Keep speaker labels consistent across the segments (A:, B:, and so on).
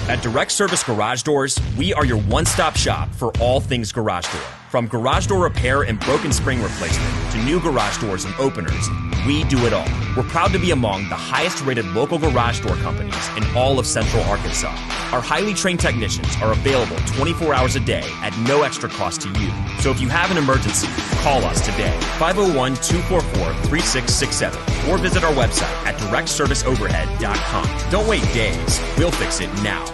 A: At Direct Service Garage Doors, we are your one-stop shop for all things garage door. From garage door repair and broken spring replacement to new garage doors and openers, we do it all. We're proud to be among the highest-rated local garage door companies in all of Central Arkansas. Our highly trained technicians are available 24 hours a day at no extra cost to you. So if you have an emergency, call us today, 501-244-3667, or visit our website at directserviceoverhead.com. Don't wait days. We'll fix it now.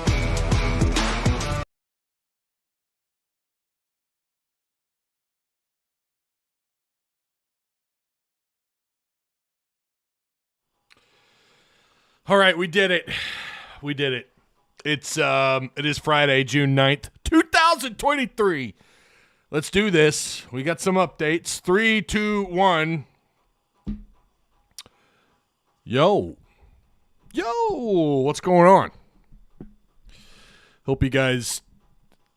B: All right, we did it. We did it. It is Friday, June 9th, 2023. Let's do this. We got some updates. 3, 2, 1. Yo, what's going on? Hope you guys,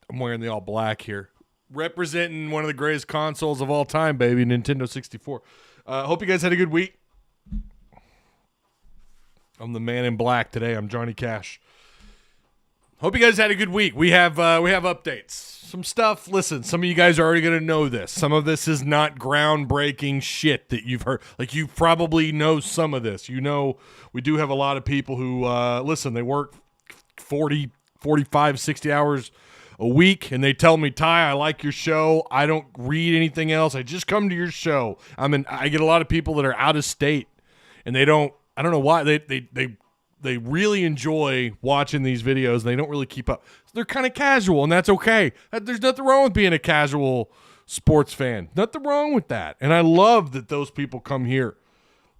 B: I'm wearing the all black here. Representing one of the greatest consoles of all time, baby, Nintendo 64. Hope you guys had a good week. I'm the man in black today. I'm Johnny Cash. Hope you guys had a good week. We have updates. Some stuff. Listen, some of you guys are already going to know this. Some of this is not groundbreaking shit that you've heard. Like, you probably know some of this. You know, we do have a lot of people who, listen, they work 40, 45, 60 hours a week, and they tell me, Ty, I like your show. I don't read anything else. I just come to your show. I get a lot of people that are out of state, and they don't, I don't know why, they really enjoy watching these videos, and they don't really keep up. So they're kind of casual, and that's okay. There's nothing wrong with being a casual sports fan. Nothing wrong with that. And I love that those people come here.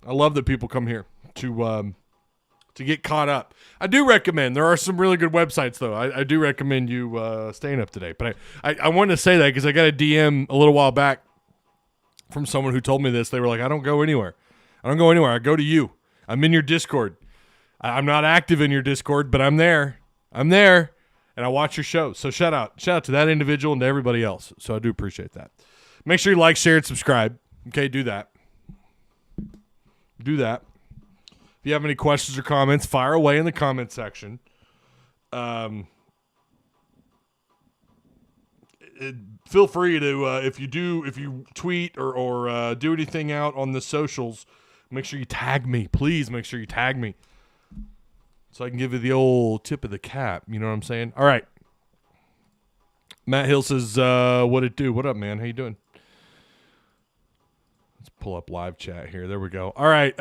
B: I love that people come here to get caught up. I do recommend, there are some really good websites, though. I do recommend you staying up to date. But I wanted to say that because I got a DM a little while back from someone who told me this. They were like, I don't go anywhere. I go to you. I'm in your Discord. I'm not active in your Discord, but I'm there. And I watch your show. So shout out to that individual and to everybody else. So I do appreciate that. Make sure you like, share, and subscribe. Okay, do that. If you have any questions or comments, fire away in the comment section. Feel free to, if you tweet or do anything out on the socials, make sure you tag me. Please make sure you tag me so I can give you the old tip of the cap. You know what I'm saying? All right. Matt Hill says, what it do? What up, man? How you doing? Let's pull up live chat here. There we go. All right.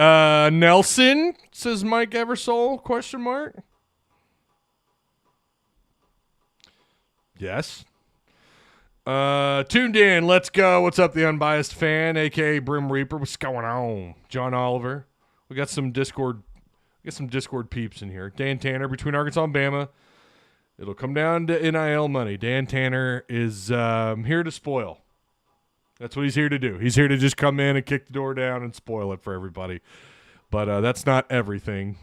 B: Nelson says Mike Eversole, question mark. Yes. Tuned in. Let's go. What's up, the unbiased fan, a.k.a. Brim Reaper? What's going on? John Oliver. We got some Discord peeps in here. Dan Tanner, between Arkansas and Bama. It'll come down to NIL money. Dan Tanner is here to spoil. That's what he's here to do. He's here to just come in and kick the door down and spoil it for everybody. But that's not everything.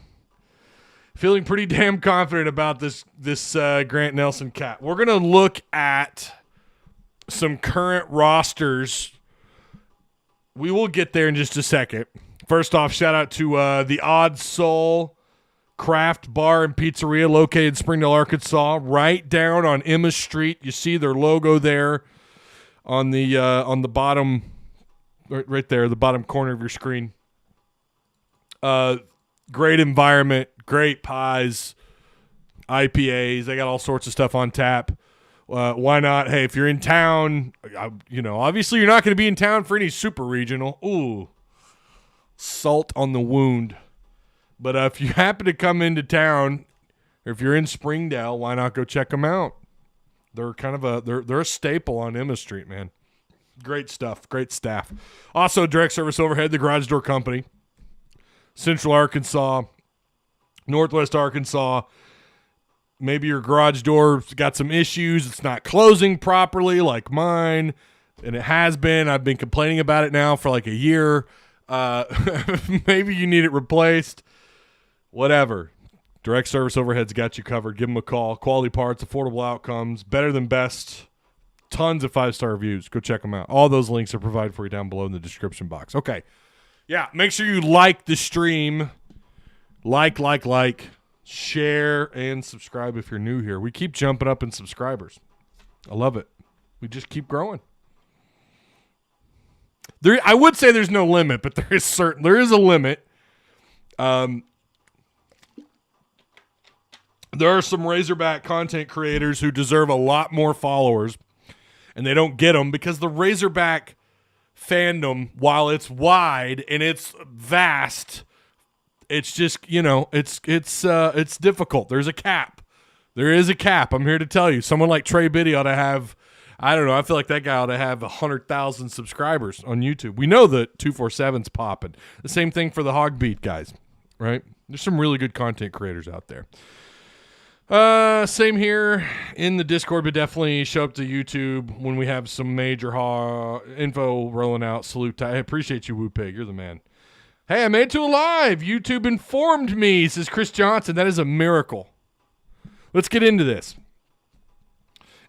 B: Feeling pretty damn confident about this Grant Nelson cap. We're going to look at some current rosters. We will get there in just a second. First off, shout out to the Odd Soul Craft Bar and Pizzaria located in Springdale, Arkansas, right down on Emma Street. You see their logo there on the bottom, right there, the bottom corner of your screen. Great environment, great pies, IPAs. They got all sorts of stuff on tap. Why not? Hey, if you're in town, obviously you're not going to be in town for any super regional. Ooh, salt on the wound. But if you happen to come into town, or if you're in Springdale, why not go check them out? They're kind of they're a staple on Emma Street, man. Great stuff, great staff. Also, Direct Service Overhead, the garage door company, Central Arkansas, Northwest Arkansas. Maybe your garage door's got some issues. It's not closing properly like mine, and it has been. I've been complaining about it now for like a year. Maybe you need it replaced. Whatever. Direct Service Overhead's got you covered. Give them a call. Quality parts, affordable outcomes, better than best. Tons of 5-star reviews. Go check them out. All those links are provided for you down below in the description box. Okay. Yeah, make sure you like the stream. Like. Share and subscribe if you're new here. We keep jumping up in subscribers. I love it. We just keep growing. I would say there's no limit, but there is a limit. There are some Razorback content creators who deserve a lot more followers, and they don't get them because the Razorback fandom, while it's wide and it's vast, it's just, it's difficult. There's a cap. There is a cap. I'm here to tell you. Someone like Trey Biddy ought to have, I don't know, I feel like that guy ought to have 100,000 subscribers on YouTube. We know that 247's popping. The same thing for the Hog Beat guys, right? There's some really good content creators out there. Same here in the Discord, but definitely show up to YouTube when we have some major info rolling out. Salute. I appreciate you, Woo Pig. You're the man. Hey, I made it to a live. YouTube informed me, says Chris Johnson. That is a miracle. Let's get into this.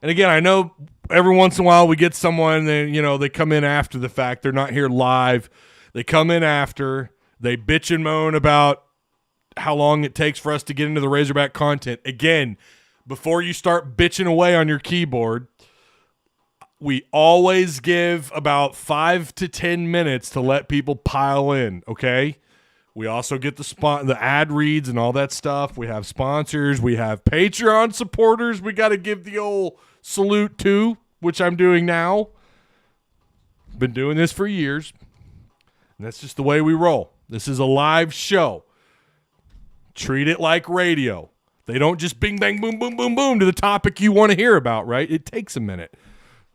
B: And again, I know every once in a while we get someone that, they come in after the fact. They're not here live. They come in after. They bitch and moan about how long it takes for us to get into the Razorback content. Again, before you start bitching away on your keyboard, we always give about 5 to 10 minutes to let people pile in, okay? We also get the ad reads and all that stuff. We have sponsors. We have Patreon supporters we got to give the old salute to, which I'm doing now. Been doing this for years. And that's just the way we roll. This is a live show. Treat it like radio. They don't just bing, bang, boom, boom, boom, boom to the topic you want to hear about, right? It takes a minute.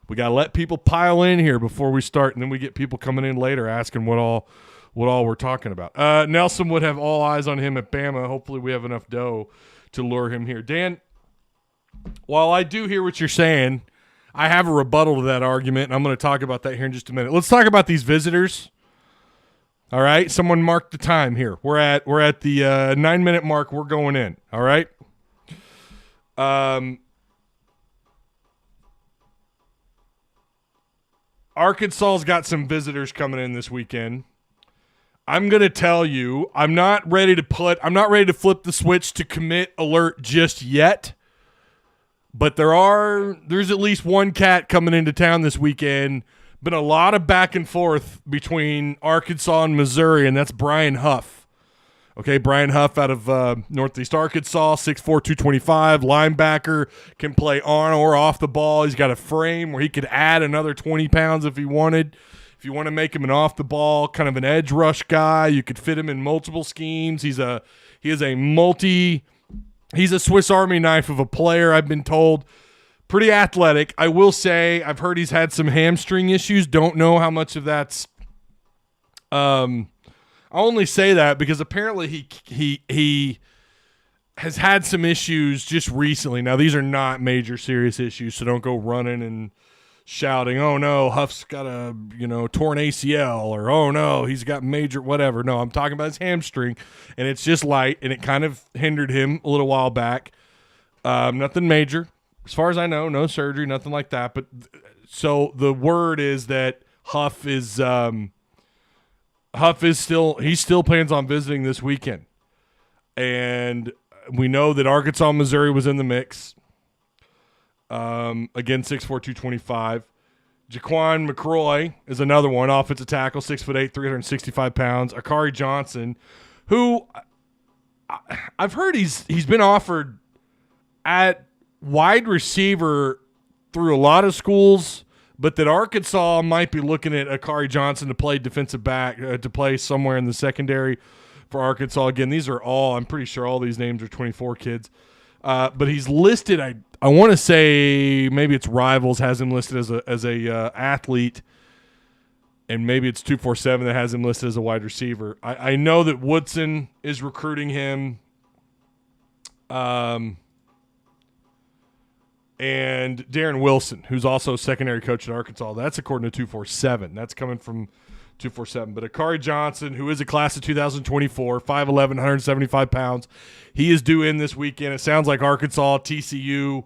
B: We got to let people pile in here before we start, and then we get people coming in later asking what all we're talking about. Nelson would have all eyes on him at Bama. Hopefully we have enough dough to lure him here. Dan, while I do hear what you're saying, I have a rebuttal to that argument, and I'm going to talk about that here in just a minute. Let's talk about these visitors. All right, someone mark the time here. We're at the 9-minute mark. We're going in. All right. Arkansas's got some visitors coming in this weekend. I'm gonna tell you, I'm not ready to flip the switch to commit alert just yet. But there's at least one cat coming into town this weekend. Been a lot of back and forth between Arkansas and Missouri, and that's Brian Huff. Okay, Brian Huff out of Northeast Arkansas, 6'4", 225, linebacker, can play on or off the ball. He's got a frame where he could add another 20 pounds if he wanted. If you want to make him an off the ball, kind of an edge rush guy, you could fit him in multiple schemes. He's a Swiss Army knife of a player, I've been told. Pretty athletic. I will say I've heard he's had some hamstring issues. Don't know how much of that's I only say that because apparently he has had some issues just recently. Now these are not major serious issues, so don't go running and shouting, "Oh no, Huff's got a, torn ACL," or "Oh no, he's got major whatever." No, I'm talking about his hamstring, and it's just light, and it kind of hindered him a little while back. Nothing major. As far as I know, no surgery, nothing like that. But so the word is that Huff still plans on visiting this weekend. And we know that Arkansas, Missouri was in the mix. Again, 6'4", 225. Jaquan McCroy is another one, offensive tackle, 6'8", 365 pounds. Akari Johnson, who I've heard he's been offered at wide receiver through a lot of schools, but that Arkansas might be looking at Akari Johnson to play defensive back, to play somewhere in the secondary for Arkansas. Again, I'm pretty sure all these names are 24 kids. But he's listed, I want to say maybe it's Rivals has him listed as a athlete, and maybe it's 247 that has him listed as a wide receiver. I know that Woodson is recruiting him. And Darren Wilson, who's also a secondary coach at Arkansas. That's according to 247. That's coming from 247. But Akari Johnson, who is a class of 2024, 5'11", 175 pounds, he is due in this weekend. It sounds like Arkansas, TCU,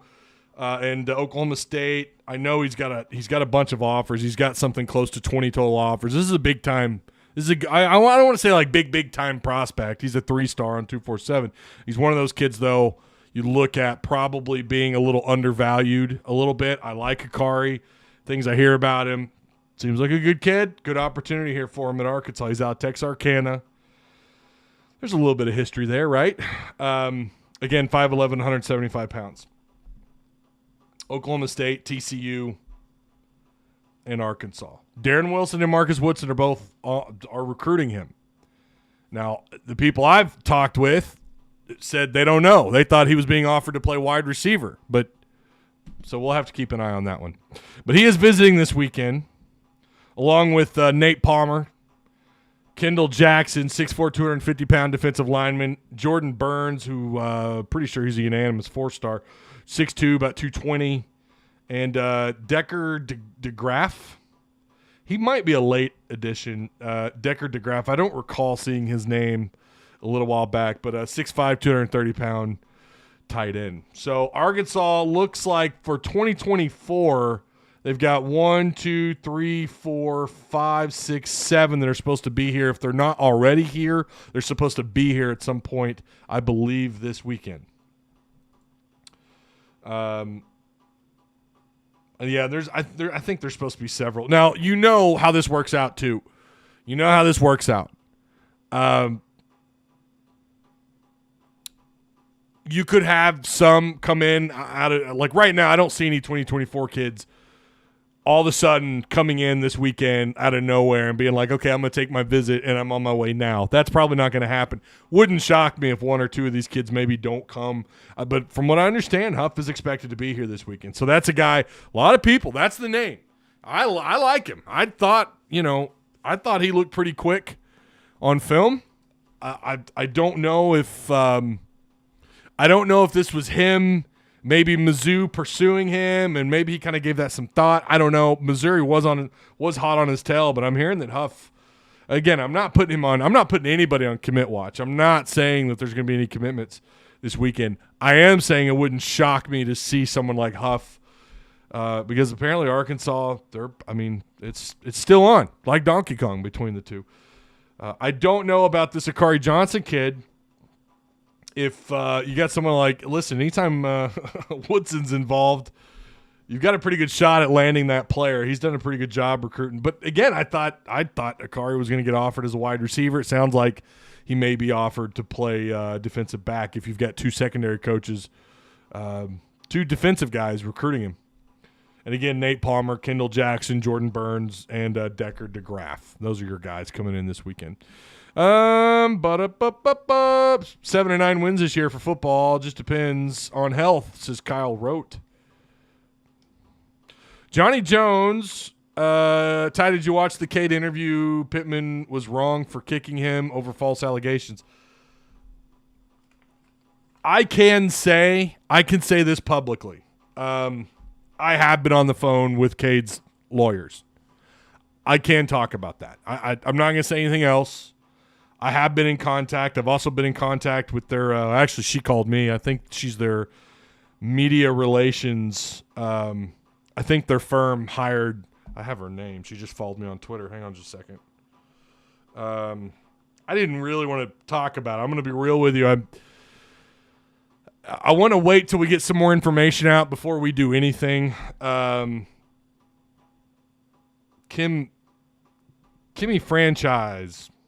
B: and Oklahoma State. I know he's got a bunch of offers. He's got something close to 20 total offers. This is a big time This is I don't want to say like big time prospect. He's a 3-star on 247. He's one of those kids though you look at probably being a little undervalued a little bit. I like Akari. Things I hear about him. Seems like a good kid. Good opportunity here for him at Arkansas. He's out Texarkana. There's a little bit of history there, right? Again, 5'11", 175 pounds. Oklahoma State, TCU, and Arkansas. Darren Wilson and Marcus Woodson are recruiting him. Now, the people I've talked with said they don't know. They thought he was being offered to play wide receiver, so we'll have to keep an eye on that one. But he is visiting this weekend, along with Nate Palmer, Kendall Jackson, 6'4", 250-pound defensive lineman, Jordan Burns, who pretty sure he's a unanimous 4-star, 6'2", about 220, and Decker DeGraff. He might be a late addition, Decker DeGraff. I don't recall seeing his name a little while back, but 6'5", 230-pound tight end. So Arkansas looks like for 2024, they've got 1, 2, 3, 4, 5, 6, 7 that are supposed to be here. If they're not already here, they're supposed to be here at some point, I believe, this weekend. Yeah, I think there's supposed to be several. Now, you know how this works out, too. You know how this works out. You could have some come in out of, like right now, I don't see any 2024 kids all of a sudden coming in this weekend out of nowhere and being like, okay, I'm going to take my visit and I'm on my way now. That's probably not going to happen. Wouldn't shock me if 1 or 2 of these kids maybe don't come. But from what I understand, Huff is expected to be here this weekend. So that's a guy, a lot of people, that's the name. I like him. I thought he looked pretty quick on film. I don't know if this was him. Maybe Mizzou pursuing him, and maybe he kind of gave that some thought. I don't know. Missouri was hot on his tail, but I'm hearing that Huff. Again, I'm not putting anybody on commit watch. I'm not saying that there's going to be any commitments this weekend. I am saying it wouldn't shock me to see someone like Huff, because apparently Arkansas, it's still on like Donkey Kong between the two. I don't know about this Akari Johnson kid. If you got someone like, listen, anytime Woodson's involved, you've got a pretty good shot at landing that player. He's done a pretty good job recruiting. But again, I thought Akari was going to get offered as a wide receiver. It sounds like he may be offered to play defensive back if you've got 2 secondary coaches, 2 defensive guys recruiting him. And again, Nate Palmer, Kendall Jackson, Jordan Burns, and Decker DeGraff. Those are your guys coming in this weekend. 7 or 9 wins this year for football. Just depends on health, says Kyle Rote. Johnny Jones, Ty, did you watch the Cade interview? Pittman was wrong for kicking him over false allegations. I can say this publicly. I have been on the phone with Cade's lawyers. I can talk about that. I'm not going to say anything else. I have been in contact. I've also been in contact with their actually, she called me. I think she's their media relations. I think their firm hired – I have her name. She just followed me on Twitter. Hang on just a second. I didn't really want to talk about it. I'm going to be real with you. I want to wait till we get some more information out before we do anything. Kimmy Franchise –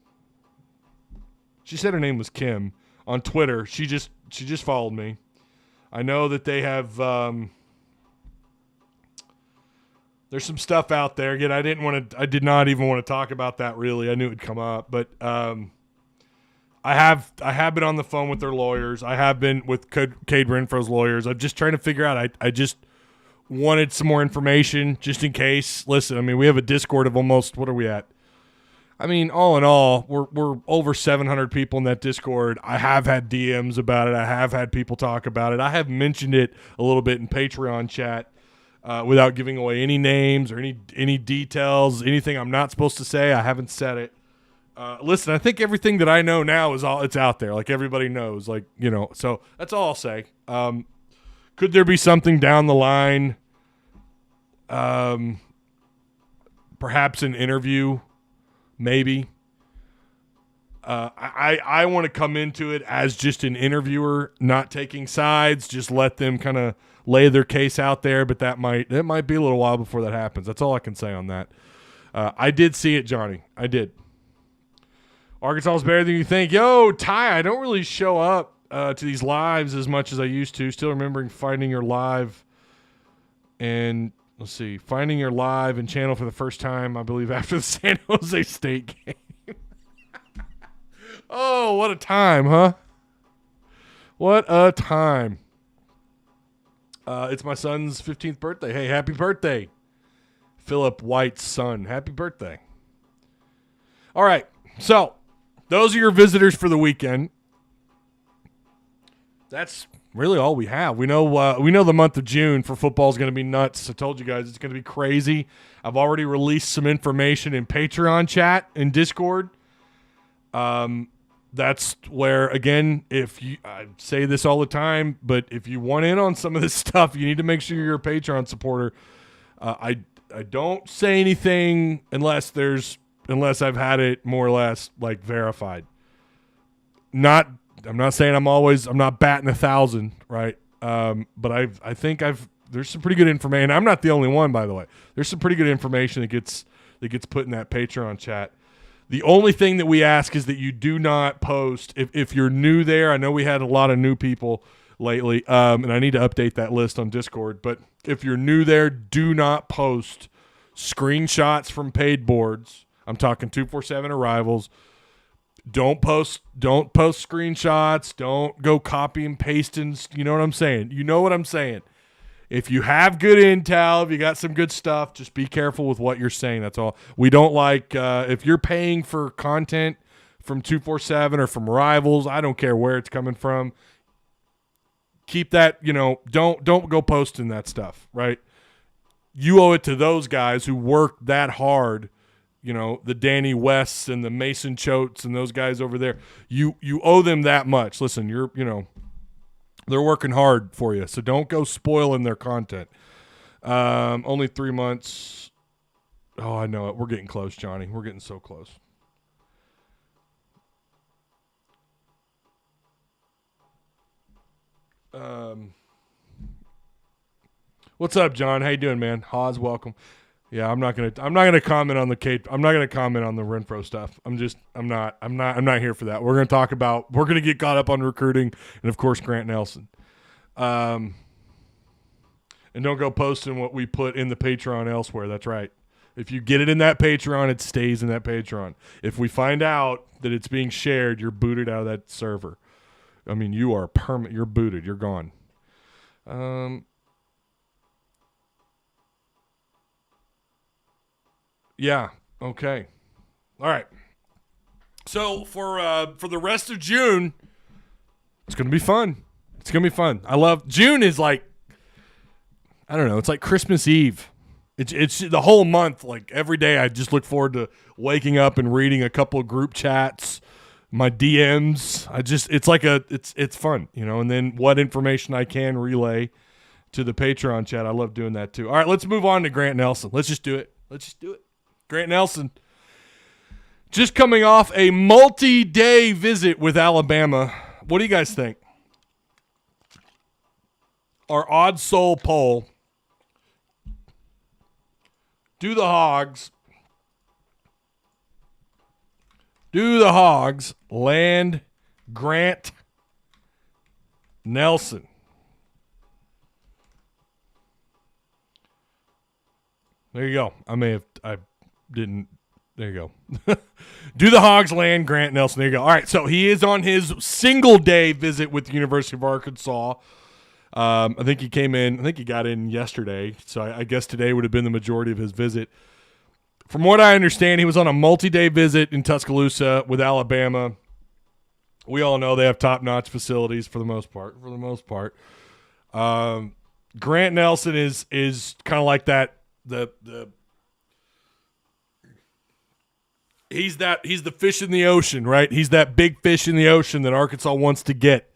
B: she said her name was Kim on Twitter. She just followed me. I know that they have there's some stuff out there. Again, I did not even want to talk about that really. I knew it would come up, but I have been on the phone with their lawyers. I have been with Cade Renfro's lawyers. I'm just trying to figure out. I just wanted some more information just in case. Listen, we have a Discord of almost, what are we at? All in all, we're over 700 people in that Discord. I have had DMs about it. I have had people talk about it. I have mentioned it a little bit in Patreon chat without giving away any names or any details, anything I'm not supposed to say. I haven't said it. Listen, I think everything that I know now it's out there. Like everybody knows, so that's all I'll say. Could there be something down the line? Perhaps an interview. Maybe. I want to come into it as just an interviewer, not taking sides, just let them kind of lay their case out there, but it might be a little while before that happens. That's all I can say on that. I did see it, Johnny. I did. Arkansas is better than you think. Yo, Ty, I don't really show up to these lives as much as I used to. Still remembering finding your live and finding your live and channel for the first time, I believe, after the San Jose State game. Oh, what a time, huh? What a time. It's my son's 15th birthday. Hey, happy birthday, Philip White's son. Happy birthday. All right, so those are your visitors for the weekend. That's really all we have. We know the month of June for football is going to be nuts. I told you guys it's going to be crazy. I've already released some information in Patreon chat and Discord. That's where, again, I say this all the time, but if you want in on some of this stuff, you need to make sure you're a Patreon supporter. I don't say anything unless I've had it more or less like verified. I'm not saying I'm not batting 1,000, right? But I think there's some pretty good information. I'm not the only one, by the way. There's some pretty good information that gets put in that Patreon chat. The only thing that we ask is that you do not post if you're new there. I know we had a lot of new people lately, and I need to update that list on Discord. But if you're new there, do not post screenshots from paid boards. I'm talking 247 arrivals. Don't post screenshots. Don't go copy and pasting. You know what I'm saying? You know what I'm saying. If you have good intel, if you got some good stuff, just be careful with what you're saying. That's all. We don't like if you're paying for content from 247 or from rivals. I don't care where it's coming from. Keep that. Don't go posting that stuff. Right. You owe it to those guys who work that hard. The Danny Wests and the Mason Choates and those guys over there. You owe them that much. Listen, they're working hard for you, so don't go spoiling their content. Only 3 months. Oh, I know it. We're getting close, Johnny. We're getting so close. What's up, John? How you doing, man? Haas, welcome. Yeah, I'm not gonna comment on the Renfro stuff. I'm not here for that. We're gonna get caught up on recruiting and of course Grant Nelson. And don't go posting what we put in the Patreon elsewhere. That's right. If you get it in that Patreon, it stays in that Patreon. If we find out that it's being shared, you're booted out of that server. I mean, you are permanent. You're booted. You're gone. Yeah. Okay. All right. So for the rest of June, it's gonna be fun. It's gonna be fun. I love June. Is like, I don't know. It's like Christmas Eve. It's the whole month. Like every day, I just look forward to waking up and reading a couple of group chats, my DMs. It's fun, And then what information I can relay to the Patreon chat. I love doing that too. All right, let's move on to Grant Nelson. Let's just do it. Grant Nelson, just coming off a multi-day visit with Alabama. What do you guys think? Our odd soul poll. Do the Hogs land Grant Nelson? There you go. I didn't. There you go. Do the Hogs land Grant Nelson? There you go. All right, so he is on his single-day visit with the University of Arkansas. I think he came in. I think he got in yesterday, so I guess today would have been the majority of his visit. From what I understand, he was on a multi-day visit in Tuscaloosa with Alabama. We all know they have top-notch facilities for the most part. Grant Nelson is kind of like that. He's the fish in the ocean, right? He's that big fish in the ocean that Arkansas wants to get.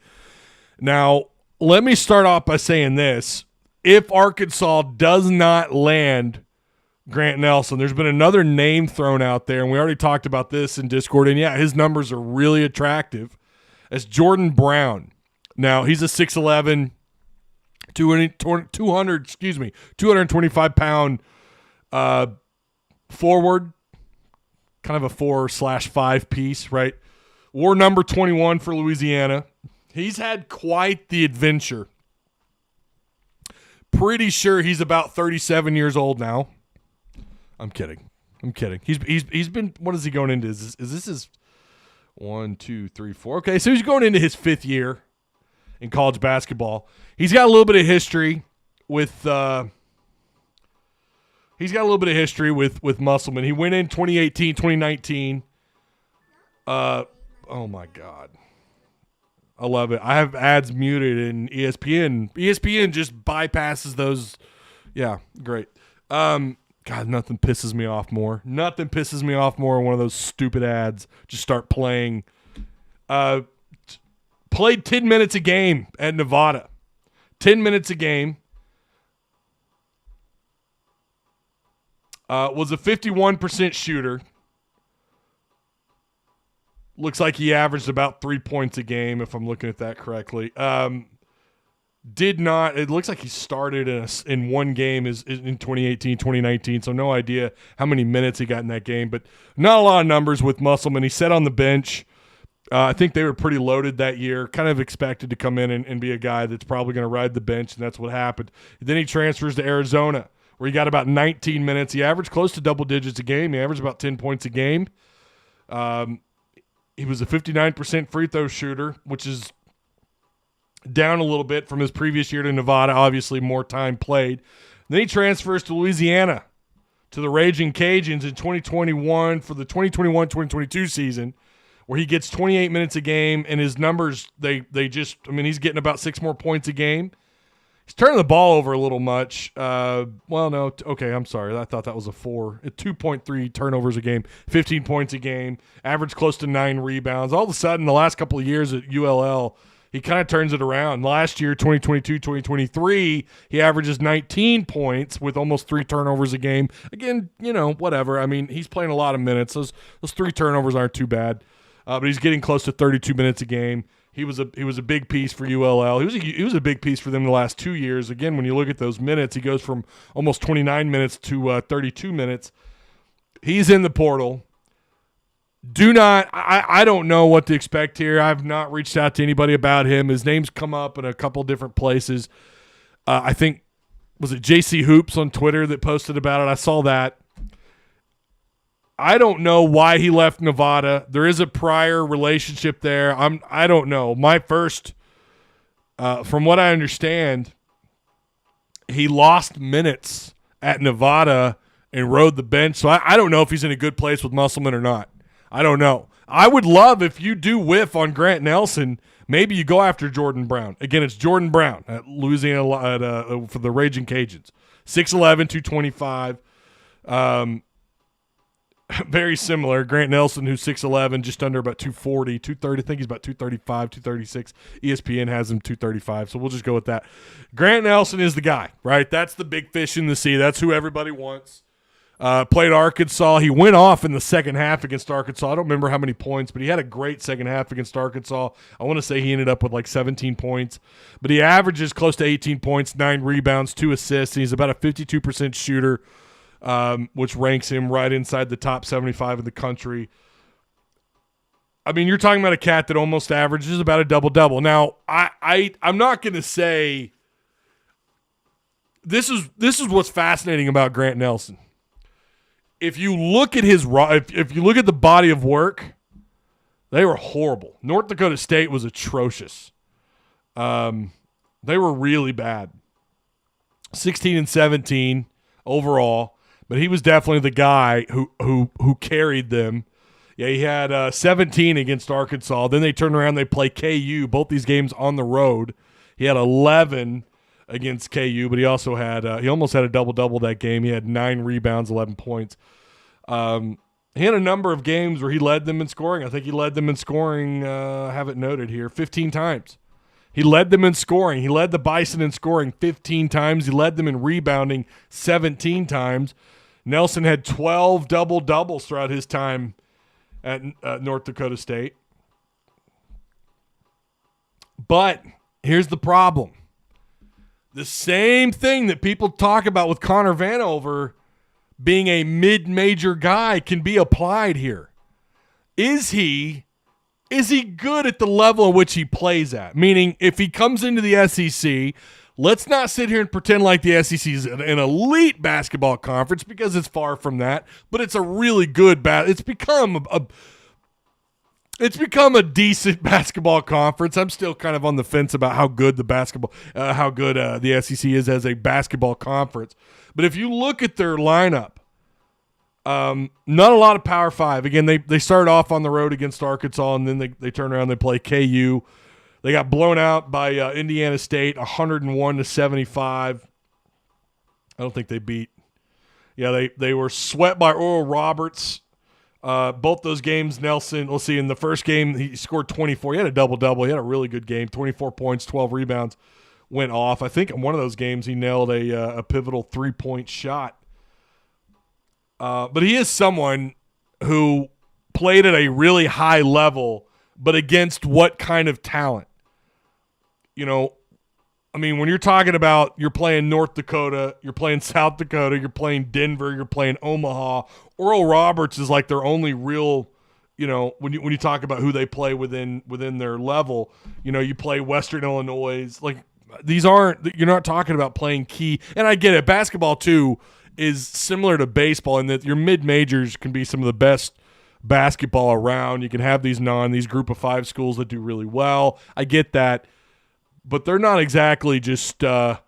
B: Now, let me start off by saying this. If Arkansas does not land Grant Nelson. There's been another name thrown out there, and we already talked about this in Discord, and yeah, his numbers are really attractive. As Jordan Brown. Now, he's a 6'11", 225-pound forward, kind of a 4/5 piece, right? Wore number 21 for Louisiana. He's had quite the adventure. Pretty sure he's about 37 years old now. I'm kidding. He's been, what is he going into? Is this his 1, 2, 3, 4? Okay, so he's going into his 5th year in college basketball. He's got a little bit of history with Musselman. He went in 2018, 2019. Oh my God. I love it. I have ads muted in ESPN. ESPN just bypasses those. Yeah, great. God, nothing pisses me off more. Nothing pisses me off more. One of those stupid ads just start playing. Played 10 minutes a game at Nevada. 10 minutes a game. Was a 51% shooter. Looks like he averaged about 3 points a game, if I'm looking at that correctly. It looks like he started in one game in 2018, 2019, so no idea how many minutes he got in that game, but not a lot of numbers with Musselman. He sat on the bench. I think they were pretty loaded that year, kind of expected to come in and be a guy that's probably going to ride the bench, and that's what happened. Then he transfers to Arizona, where he got about 19 minutes. He averaged close to double digits a game. He averaged about 10 points a game. He was a 59% free throw shooter, which is down a little bit from his previous year to Nevada, obviously more time played. Then he transfers to Louisiana, to the Raging Cajuns in 2021 for the 2021-2022 season, where he gets 28 minutes a game, and his numbers, he's getting about 6 more points a game. He's turning the ball over a little much. I'm sorry. I thought that was a 4. 2.3 turnovers a game, 15 points a game, average close to 9 rebounds. All of a sudden, the last couple of years at ULL, he kind of turns it around. Last year, 2022-2023, he averages 19 points with almost 3 turnovers a game. Again, whatever. I mean, he's playing a lot of minutes. Those 3 turnovers aren't too bad. But he's getting close to 32 minutes a game. He was a big piece for ULL. He was a big piece for them the last 2 years. Again, when you look at those minutes, he goes from almost 29 minutes to 32 minutes. He's in the portal. I don't know what to expect here. I've not reached out to anybody about him. His name's come up in a couple different places. I think, was it JC Hoops on Twitter that posted about it? I saw that. I don't know why he left Nevada. There is a prior relationship there. I don't know. My first, from what I understand, he lost minutes at Nevada and rode the bench. So I don't know if he's in a good place with Musselman or not. I don't know. I would love if you do whiff on Grant Nelson, maybe you go after Jordan Brown. Again, it's Jordan Brown at Louisiana for the Raging Cajuns. 6'11", 225. Very similar. Grant Nelson, who's 6'11", just under about 240, 230. I think he's about 235, 236. ESPN has him 235, so we'll just go with that. Grant Nelson is the guy, right? That's the big fish in the sea. That's who everybody wants. Played Arkansas. He went off in the second half against Arkansas. I don't remember how many points, but he had a great second half against Arkansas. I want to say he ended up with like 17 points. But he averages close to 18 points, 9 rebounds, 2 assists. And he's about a 52% shooter, which ranks him right inside the top 75 in the country. I mean, you're talking about a cat that almost averages about a double-double. Now, I'm not going to say this is what's fascinating about Grant Nelson. If you look at if you look at the body of work, they were horrible. North Dakota State was atrocious. They were really bad. 16-17 overall, but he was definitely the guy who carried them. Yeah, he had 17 against Arkansas. Then they turned around, they play KU, both these games on the road. He had 11 against KU, but he also had he almost had a double-double that game. He had 9 rebounds, 11 points. He had a number of games where he led them in scoring. I think he led them in scoring, I have it noted here, 15 times. He led them in scoring. He led the Bison in scoring 15 times. He led them in rebounding 17 times. Nelson had 12 double-doubles throughout his time at North Dakota State. But here's the problem. The same thing that people talk about with Connor Vanover being a mid-major guy can be applied here. Is he good at the level at which he plays at? Meaning, if he comes into the SEC, let's not sit here and pretend like the SEC is an elite basketball conference, because it's far from that. But it's a really good It's become a decent basketball conference. I'm still kind of on the fence about how good the the SEC is as a basketball conference. But if you look at their lineup, not a lot of Power 5. Again, they started off on the road against Arkansas, and then they turn around and they play KU. They got blown out by Indiana State, 101-75. I don't think they beat. Yeah, they were swept by Oral Roberts. Both those games, Nelson, let's see, in the first game, he scored 24. He had a double-double. He had a really good game, 24 points, 12 rebounds, went off. I think in one of those games he nailed a pivotal three-point shot. But he is someone who played at a really high level, but against what kind of talent? You know, I mean, when you're talking about you're playing North Dakota, you're playing South Dakota, you're playing Denver, you're playing Omaha, Oral Roberts is like their only real, you know, when you talk about who they play within their level, you know, you play Western Illinois. Like, you're not talking about playing key. And I get it. Basketball, too, is similar to baseball in that your mid-majors can be some of the best basketball around. You can have these group of 5 schools that do really well. I get that. But they're not exactly just, blowing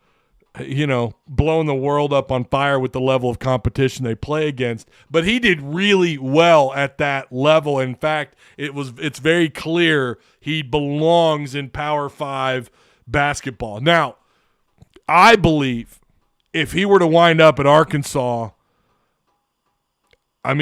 B: the world up on fire with the level of competition they play against. But he did really well at that level. In fact, it's very clear he belongs in Power 5 basketball. Now, I believe if he were to wind up at Arkansas, I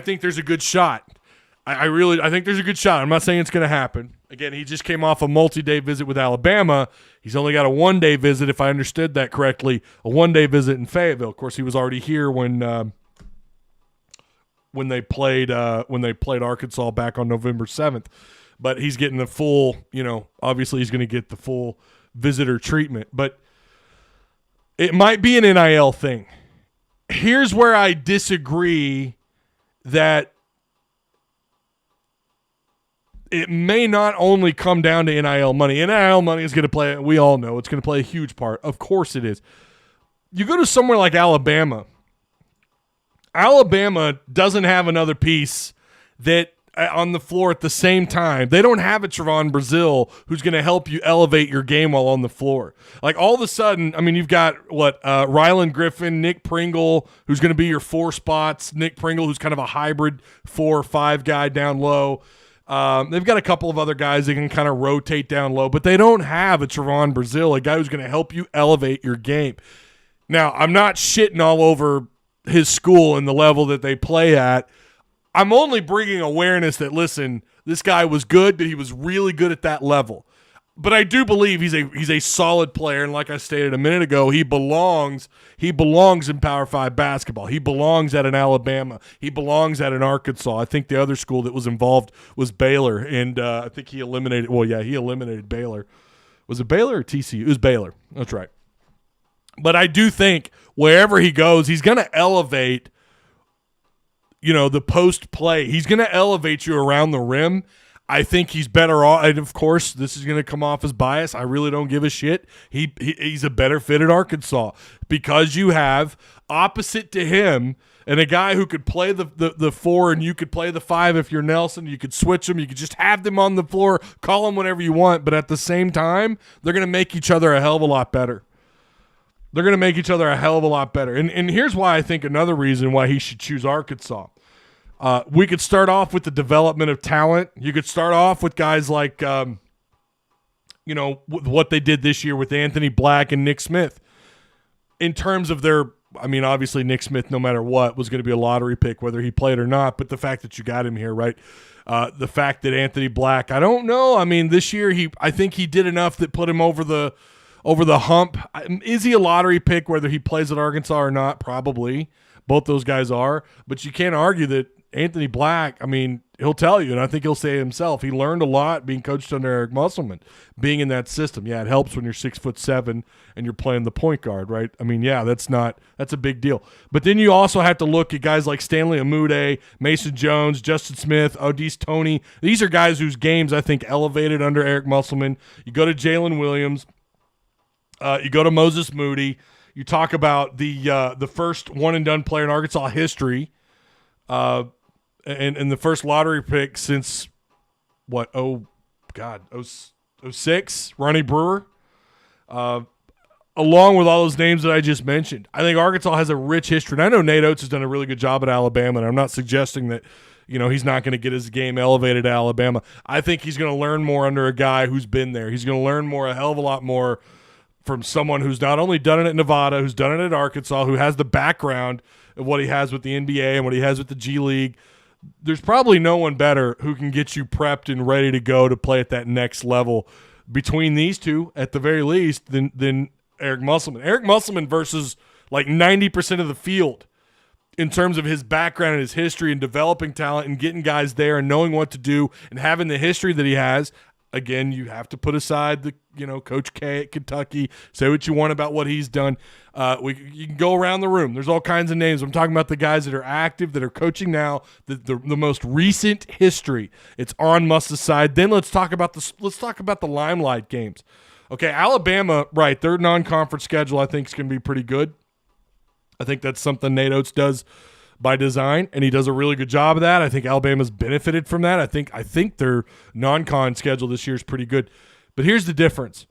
B: think there's a good shot. I think there's a good shot. I'm not saying it's going to happen. Again, he just came off a multi-day visit with Alabama. He's only got a one-day visit, if I understood that correctly, a one-day visit in Fayetteville. Of course, he was already here when they played Arkansas back on November 7th. But he's getting the full, obviously he's going to get the full visitor treatment. But it might be an NIL thing. Here's where I disagree that it may not only come down to NIL money. NIL money is going to play, we all know, it's going to play a huge part. Of course it is. You go to somewhere like Alabama. Alabama doesn't have another piece that on the floor at the same time. They don't have a Trevon Brazile who's going to help you elevate your game while on the floor. Like all of a sudden, you've got Ryland Griffin, Nick Pringle, who's going to be your 4 spots. Nick Pringle, who's kind of a hybrid 4 or 5 guy down low. They've got a couple of other guys that can kind of rotate down low, but they don't have a Trevon Brazile, a guy who's going to help you elevate your game. Now, I'm not shitting all over his school and the level that they play at. I'm only bringing awareness that, listen, this guy was good, but he was really good at that level. But I do believe he's a solid player, and like I stated a minute ago, he belongs in Power 5 basketball. He belongs at an Alabama. He belongs at an Arkansas. I think the other school that was involved was Baylor, and I think he eliminated Baylor. Was it Baylor or TCU? It was Baylor. That's right. But I do think wherever he goes, he's going to elevate, the post play. He's going to elevate you around the rim. I think he's better off, and of course, this is going to come off as bias. I really don't give a shit. He's a better fit at Arkansas because you have opposite to him and a guy who could play the 4 and you could play the 5 if you're Nelson. You could switch them. You could just have them on the floor, call them whenever you want, but at the same time, they're going to make each other a hell of a lot better. And here's why I think another reason why he should choose Arkansas. We could start off with the development of talent. You could start off with guys like, what they did this year with Anthony Black and Nick Smith. In terms of their, obviously Nick Smith, no matter what, was going to be a lottery pick, whether he played or not. But the fact that you got him here, right? The fact that Anthony Black, I don't know. This year I think he did enough that put him over the over the hump. Is he a lottery pick whether he plays at Arkansas or not? Probably. Both those guys are. But you can't argue that Anthony Black, I mean, he'll tell you, and I think he'll say it himself, he learned a lot being coached under Eric Musselman, being in that system. Yeah, it helps when you're 6'7" and you're playing the point guard, right? I mean, yeah, that's a big deal. But then you also have to look at guys like Stanley Amude, Mason Jones, Justin Smith, Odise Toney. These are guys whose games I think elevated under Eric Musselman. You go to Jalen Williams, you go to Moses Moody. You talk about the first one-and-done player in Arkansas history, and the first lottery pick since, what, 06, Ronnie Brewer, along with all those names that I just mentioned. I think Arkansas has a rich history. And I know Nate Oates has done a really good job at Alabama, and I'm not suggesting that he's not going to get his game elevated at Alabama. I think he's going to learn more under a guy who's been there. He's going to learn more, a hell of a lot more, from someone who's not only done it at Nevada, who's done it at Arkansas, who has the background of what he has with the NBA and what he has with the G League. There's probably no one better who can get you prepped and ready to go to play at that next level between these two, at the very least, than Eric Musselman. Eric Musselman versus like 90% of the field in terms of his background and his history and developing talent and getting guys there and knowing what to do and having the history that he has. Again, you have to put aside the, Coach K at Kentucky, say what you want about what he's done. You can go around the room. There's all kinds of names. I'm talking about the guys that are active, that are coaching now, the most recent history. It's on Musta's side. Then let's talk about the limelight games. Okay, Alabama, right, their non-conference schedule I think is going to be pretty good. I think that's something Nate Oates does by design, and he does a really good job of that. I think Alabama's benefited from that. I think their non-con schedule this year is pretty good. But here's the difference.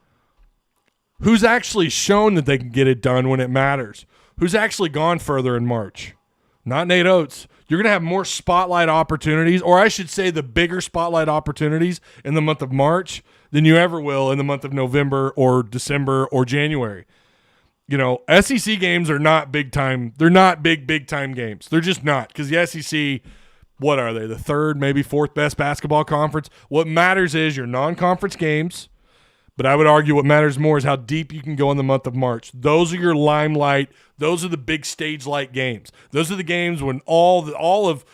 B: Who's actually shown that they can get it done when it matters? Who's actually gone further in March? Not Nate Oates. You're going to have more spotlight opportunities, or I should say the bigger spotlight opportunities in the month of March than you ever will in the month of November or December or January. SEC games are not big time. They're not big time games. They're just not, because the SEC, what are they? The third, maybe fourth best basketball conference. What matters is your non-conference games, but I would argue what matters more is how deep you can go in the month of March. Those are your limelight. Those are the big stage-like games. Those are the games when all of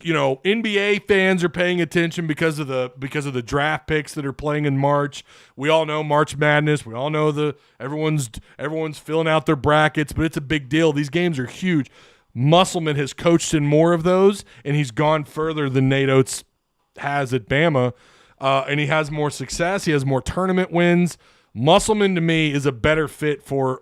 B: NBA fans are paying attention because of the draft picks that are playing in March. We all know March Madness. We all know everyone's filling out their brackets, but it's a big deal. These games are huge. Musselman has coached in more of those, and he's gone further than Nate Oates has at Bama, and he has more success. He has more tournament wins. Musselman, to me, is a better fit for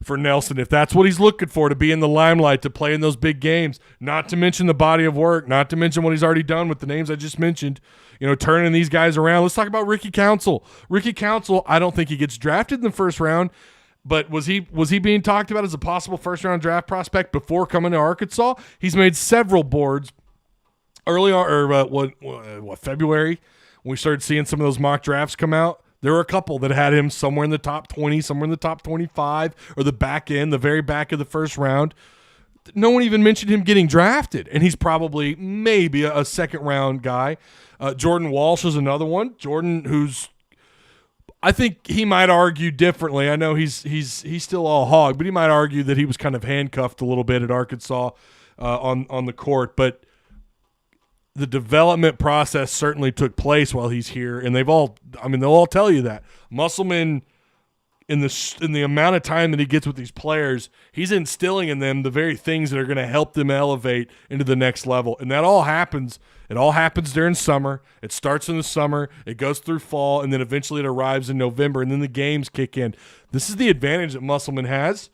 B: Nelson, if that's what he's looking for, to be in the limelight, to play in those big games, not to mention the body of work, not to mention what he's already done with the names I just mentioned, turning these guys around. Let's talk about Ricky Council. Ricky Council, I don't think he gets drafted in the first round, but was he being talked about as a possible first-round draft prospect before coming to Arkansas? He's made several boards early on, or February, when we started seeing some of those mock drafts come out. There were a couple that had him somewhere in the top 20, somewhere in the top 25, or the back end, the very back of the first round. No one even mentioned him getting drafted, and he's probably maybe a second-round guy. Jordan Walsh is another one. Jordan, who's I think he might argue differently. I know he's still all hog, but he might argue that he was kind of handcuffed a little bit at Arkansas on the court, but the development process certainly took place while he's here, and they'll all tell you that. Musselman, in the amount of time that he gets with these players, he's instilling in them the very things that are going to help them elevate into the next level. And that all happens. It all happens during summer. It starts in the summer. It goes through fall, and then eventually it arrives in November, and then the games kick in. This is the advantage that Musselman has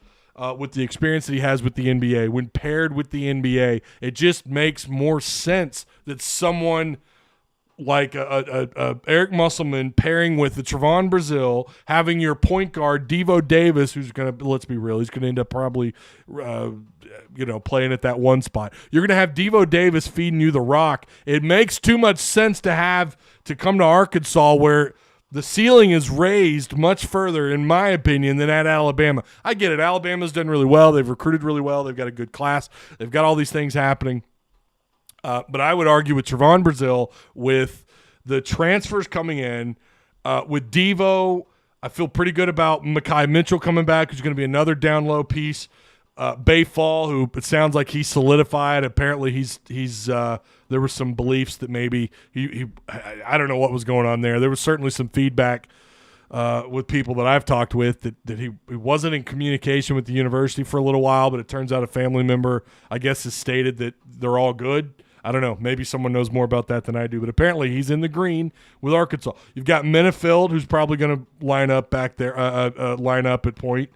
B: with the experience that he has with the NBA. When paired with the NBA, it just makes more sense that someone like Eric Musselman pairing with the Trevon Brazil, having your point guard Devo Davis, who's going to, let's be real, he's going to end up probably playing at that one spot. You're going to have Devo Davis feeding you the rock. It makes too much sense to come to Arkansas, where the ceiling is raised much further, in my opinion, than at Alabama. I get it. Alabama's done really well. They've recruited really well. They've got a good class. They've got all these things happening. But I would argue with Trevon Brazil, with the transfers coming in, with Devo, I feel pretty good about Mekhi Mitchell coming back, who's going to be another down low piece. Bay Fall, who it sounds like he's solidified. Apparently he's there were some beliefs that maybe I don't know what was going on there. There was certainly some feedback with people that I've talked with that he wasn't in communication with the university for a little while, but it turns out a family member, I guess, has stated that they're all good. I don't know. Maybe someone knows more about that than I do, but apparently he's in the green with Arkansas. You've got Menefield, who's probably going to line up back there, line up at point,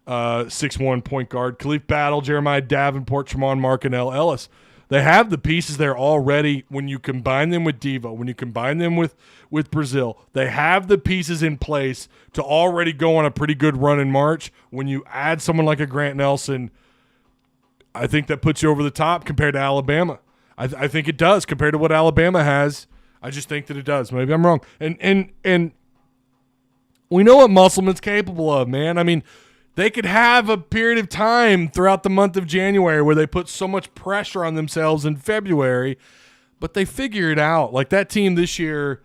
B: 6'1" point guard. Khalif Battle, Jeremiah Davenport, Tremont Markinell, Ellis. They have the pieces there already. When you combine them with Devo, when you combine them with Brazil, they have the pieces in place to already go on a pretty good run in March. When you add someone like a Grant Nelson, I think that puts you over the top compared to Alabama. I think it does compared to what Alabama has. I just think that it does. Maybe I'm wrong. And we know what Musselman's capable of, man. I mean, they could have a period of time throughout the month of January where they put so much pressure on themselves in February, but they figure it out. Like that team this year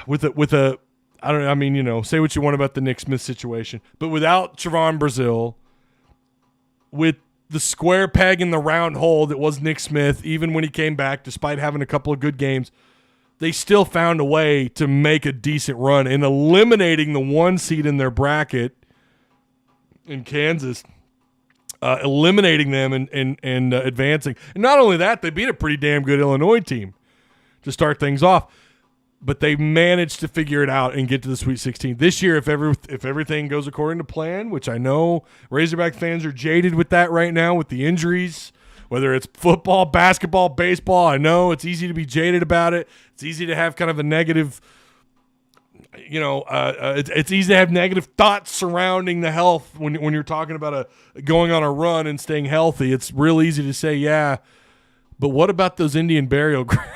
B: with a I don't know, I mean, you know, say what you want about the Nick Smith situation, but without Trevon Brazil, with the square peg in the round hole that was Nick Smith, even when he came back, despite having a couple of good games, they still found a way to make a decent run in eliminating the 1 seed in their bracket in Kansas, eliminating them and advancing. And not only that, they beat a pretty damn good Illinois team to start things off. But they managed to figure it out and get to the Sweet 16. This year, if everything goes according to plan, which I know Razorback fans are jaded with that right now with the injuries, whether it's football, basketball, baseball, I know it's easy to be jaded about it. It's easy to have kind of a negative, it's easy to have negative thoughts surrounding the health when you're talking about going on a run and staying healthy. It's real easy to say, yeah, but what about those Indian burial grounds?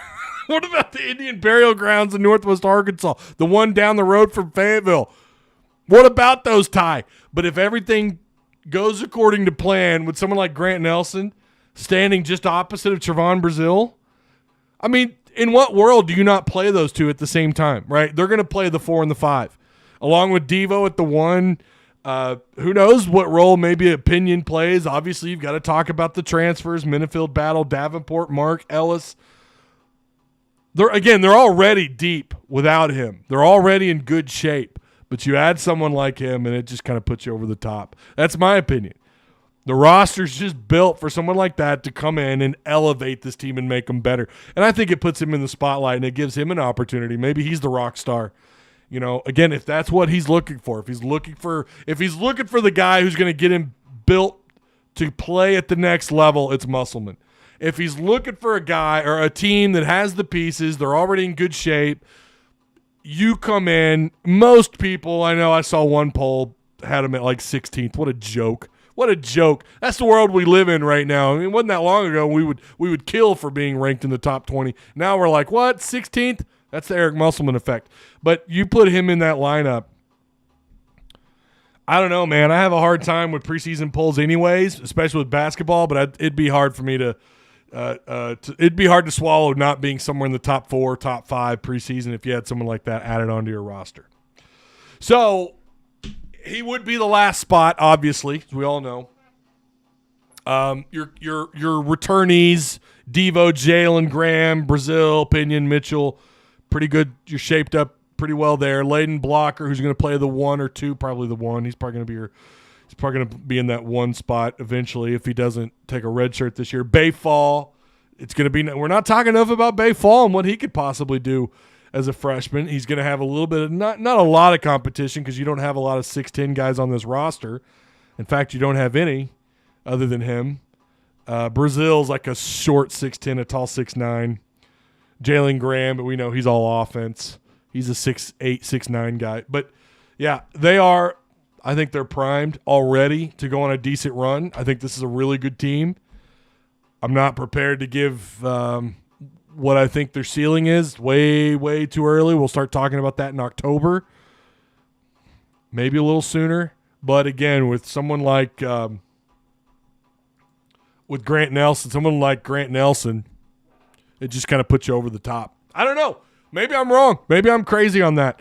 B: What about the Indian burial grounds in Northwest Arkansas? The one down the road from Fayetteville. What about those, Ty? But if everything goes according to plan with someone like Grant Nelson standing just opposite of Trevon Brazil, I mean, in what world do you not play those two at the same time, right? They're going to play the 4 and the 5. Along with Devo at the 1. Who knows what role maybe Opinion plays. Obviously, you've got to talk about the transfers, Menefield, Battle, Davenport, Mark, Ellis. They're already deep without him. They're already in good shape. But you add someone like him, and it just kind of puts you over the top. That's my opinion. The roster's just built for someone like that to come in and elevate this team and make them better. And I think it puts him in the spotlight, and it gives him an opportunity. Maybe he's the rock star. You know, again, if that's what he's looking for, if he's looking for the guy who's going to get him built to play at the next level, it's Musselman. If he's looking for a guy or a team that has the pieces, they're already in good shape, you come in. Most people, I know I saw one poll, had him at like 16th. What a joke. What a joke. That's the world we live in right now. I mean, it wasn't that long ago we would kill for being ranked in the top 20. Now we're like, what, 16th? That's the Eric Musselman effect. But you put him in that lineup, I don't know, man. I have a hard time with preseason polls anyways, especially with basketball, but it'd be hard for me it'd be hard to swallow not being somewhere in the top 4, top 5 preseason if you had someone like that added onto your roster. So he would be the last spot, obviously, as we all know. Your returnees, Devo, Jalen, Graham, Brazil, Pinion, Mitchell, pretty good. You're shaped up pretty well there. Layden Blocker, who's going to play the 1 or 2, probably the 1. He's probably going to be in that 1 spot eventually if he doesn't take a red shirt this year. Bay Fall, it's going to be. We're not talking enough about Bay Fall and what he could possibly do as a freshman. He's going to have a little bit of not a lot of competition because you don't have a lot of 6'10" guys on this roster. In fact, you don't have any other than him. Brazil's like a short 6'10", a tall 6'9". Jalen Graham, but we know he's all offense. He's a 6'8", 6'9" guy. But yeah, they are. I think they're primed already to go on a decent run. I think this is a really good team. I'm not prepared to give what I think their ceiling is. Way, way too early. We'll start talking about that in October. Maybe a little sooner. But again, with someone like with Grant Nelson, it just kind of puts you over the top. I don't know. Maybe I'm wrong. Maybe I'm crazy on that.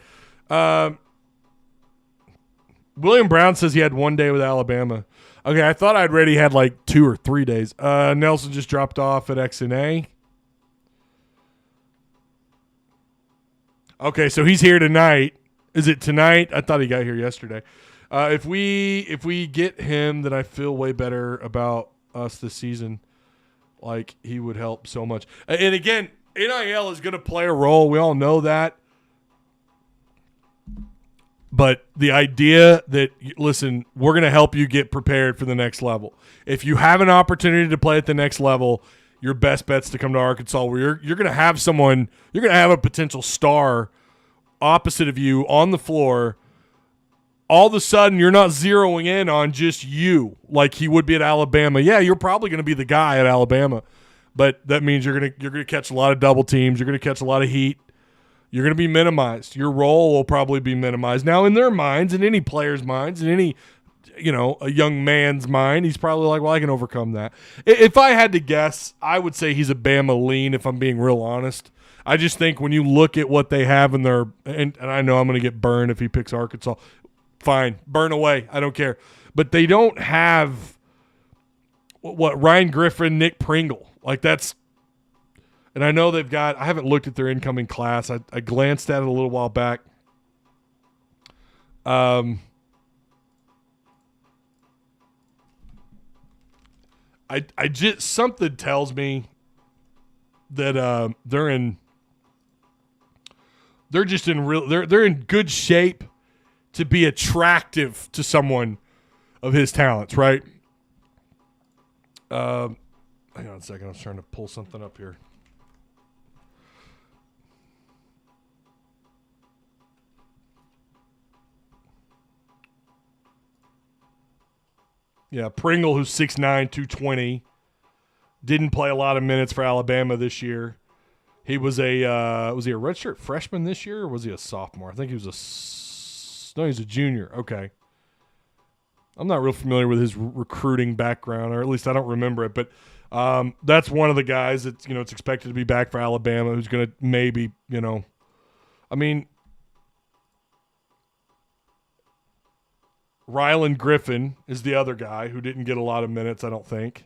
B: William Brown says he had 1 day with Alabama. Okay, I thought I'd already had like 2 or 3 days. Nelson just dropped off at XNA. Okay, so he's here tonight. Is it tonight? I thought he got here yesterday. If we get him, then I feel way better about us this season. Like, he would help so much. And again, NIL is going to play a role. We all know that. But the idea that, listen, we're going to help you get prepared for the next level. If you have an opportunity to play at the next level, your best bet's to come to Arkansas, where you're going to have someone, you're going to have a potential star opposite of you on the floor. All of a sudden, you're not zeroing in on just you like he would be at Alabama. Yeah, you're probably going to be the guy at Alabama, but that means you're going to catch a lot of double teams. You're going to catch a lot of heat. You're going to be minimized. Your role will probably be minimized. Now, in their minds, in any player's minds, in any, a young man's mind, he's probably like, well, I can overcome that. If I had to guess, I would say he's a Bama lean, if I'm being real honest. I just think when you look at what they have in their – and I know I'm going to get burned if he picks Arkansas. Fine. Burn away. I don't care. But they don't have what Ryan Griffin, Nick Pringle. Like, that's – and I know they've got – I haven't looked at their incoming class. I glanced at it a little while back. I just – something tells me that they're in – they're just in real – they're in good shape to be attractive to someone of his talents, right? Hang on a second. I was trying to pull something up here. Yeah, Pringle, who's 6'9", 220, didn't play a lot of minutes for Alabama this year. He was a redshirt freshman this year, or was he a sophomore? I think he was he's a junior. Okay. I'm not real familiar with his recruiting background, or at least I don't remember it. But that's one of the guys that it's expected to be back for Alabama, who's going to maybe Rylan Griffin is the other guy who didn't get a lot of minutes, I don't think.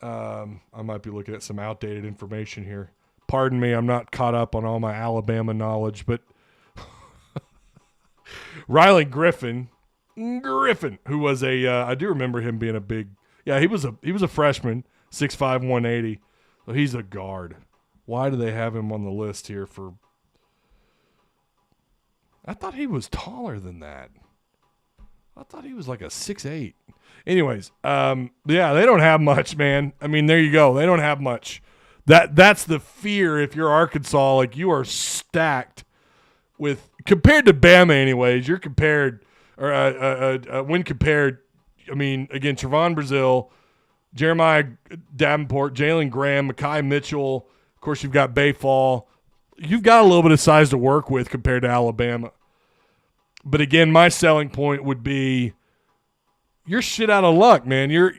B: I might be looking at some outdated information here. Pardon me, I'm not caught up on all my Alabama knowledge, but Rylan Griffin, who was I do remember him being a big, he was a freshman, 6'5", 180. So he's a guard. Why do they have him on the list here for? I thought he was taller than that. I thought he was like a 6'8". Anyways, they don't have much, man. I mean, there you go. They don't have much. That's the fear if you're Arkansas. Like, you are stacked with – compared to Bama anyways, you're compared – or when compared, I mean, again, Trevon Brazile, Jeremiah Davenport, Jalen Graham, Mekhi Mitchell. Of course, you've got Bayfall. You've got a little bit of size to work with compared to Alabama. But again, my selling point would be you're shit out of luck, man. You're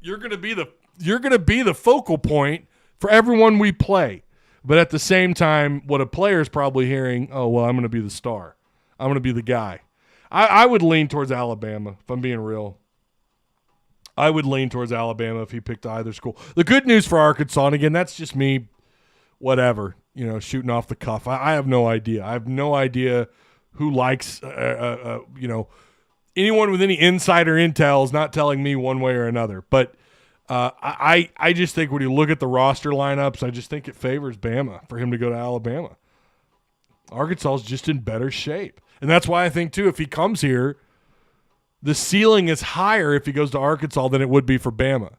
B: going to be the focal point for everyone we play. But at the same time, what a player's probably hearing, oh, well, I'm going to be the star. I'm going to be the guy. I would lean towards Alabama, if I'm being real. I would lean towards Alabama if he picked either school. The good news for Arkansas, and again, that's just me, whatever, shooting off the cuff. I have no idea. I have no idea who likes, anyone with any insider intel is not telling me one way or another. But I just think when you look at the roster lineups, I just think it favors Bama for him to go to Alabama. Arkansas is just in better shape. And that's why I think, too, if he comes here, the ceiling is higher if he goes to Arkansas than it would be for Bama.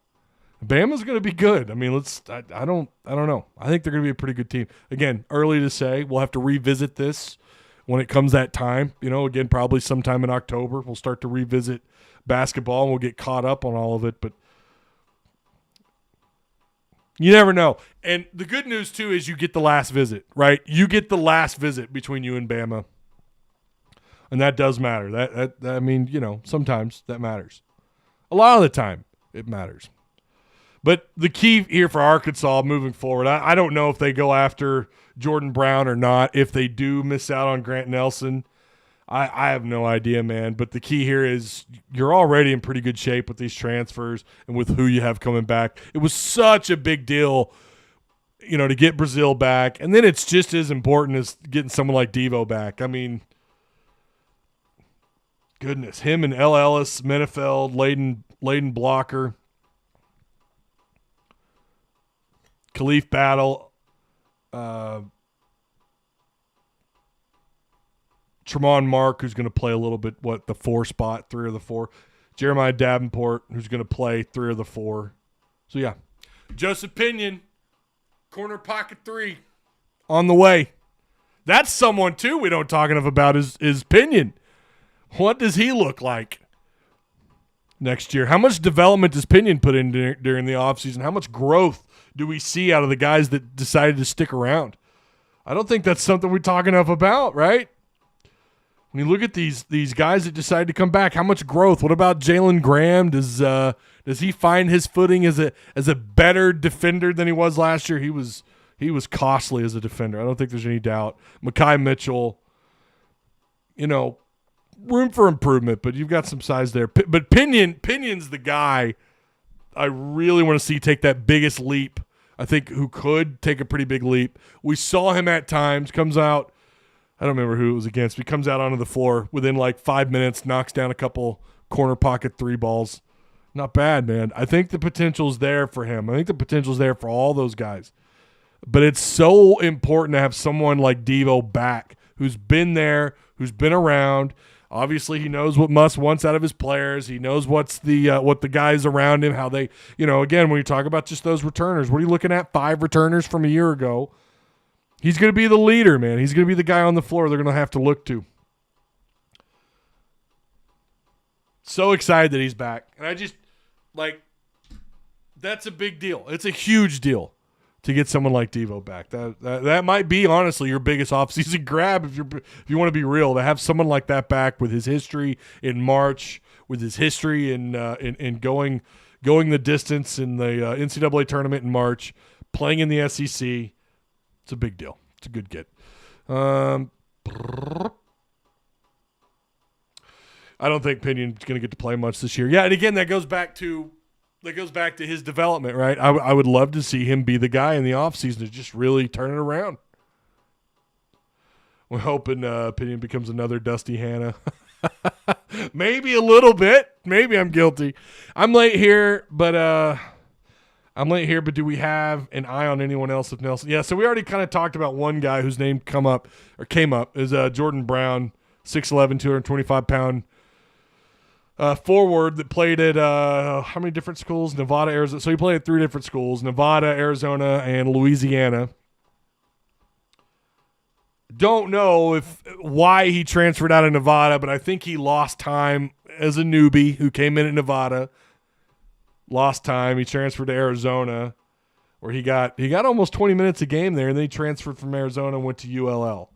B: Bama's going to be good. I mean, I don't know. I think they're going to be a pretty good team. Again, early to say. We'll have to revisit this when it comes that time. Again, probably sometime in October, we'll start to revisit basketball and we'll get caught up on all of it. But you never know. And the good news, too, is you get the last visit, right? You get the last visit between you and Bama. And that does matter. Sometimes that matters. A lot of the time, it matters. But the key here for Arkansas moving forward, I don't know if they go after Jordan Brown or not. If they do miss out on Grant Nelson, I have no idea, man. But the key here is you're already in pretty good shape with these transfers and with who you have coming back. It was such a big deal, to get Brazil back. And then it's just as important as getting someone like Devo back. I mean, goodness, him and L. Ellis, Menefeld, Layden Blocker, Khalif Battle, Tremont Mark, who's going to play a little bit, the 4 spot, 3 of the 4. Jeremiah Davenport, who's going to play 3 of the 4. So, yeah. Joseph Pinion, corner pocket 3, on the way. That's someone, too, we don't talk enough about is Pinion. What does he look like next year? How much development does Pinion put in during the offseason? How much growth do we see out of the guys that decided to stick around? I don't think that's something we talk enough about, right? When you look at these guys that decide to come back, how much growth? What about Jalen Graham? Does he find his footing as a better defender than he was last year? He was costly as a defender. I don't think there's any doubt. Mekhi Mitchell, room for improvement, but you've got some size there. But Pinion's the guy I really want to see take that biggest leap. I think who could take a pretty big leap. We saw him at times, comes out. I don't remember who it was against. He comes out onto the floor within like 5 minutes, knocks down a couple corner pocket 3 balls. Not bad, man. I think the potential's there for him. I think the potential's there for all those guys. But it's so important to have someone like Devo back who's been there, who's been around. Obviously, he knows what Muss wants out of his players. He knows what the guys around him, how they, again, when you talk about just those returners, what are you looking at? 5 returners from a year ago. He's going to be the leader, man. He's going to be the guy on the floor they're going to have to look to. So excited that he's back. And I just, that's a big deal. It's a huge deal to get someone like Devo back. That might be, honestly, your biggest offseason grab if you want to be real, to have someone like that back with his history in March, with his history in going the distance in the NCAA tournament in March, playing in the SEC. It's a big deal. It's a good get. I don't think Pinion's going to get to play much this year. Yeah, and again, that goes back to his development, right? I would love to see him be the guy in the offseason to just really turn it around. We're hoping Pinion becomes another Dusty Hannah. Maybe a little bit. Maybe I'm guilty. I'm late here, but do we have an eye on anyone else with Nelson? Yeah, so we already kind of talked about one guy whose name came up is Jordan Brown, 6'11", 225-pound forward that played at how many different schools? Nevada, Arizona. So he played at 3 different schools, Nevada, Arizona, and Louisiana. Don't know why he transferred out of Nevada, but I think he lost time as a newbie who came in at Nevada. Lost time. He transferred to Arizona, where he got almost 20 minutes a game there, and then he transferred from Arizona and went to ULL,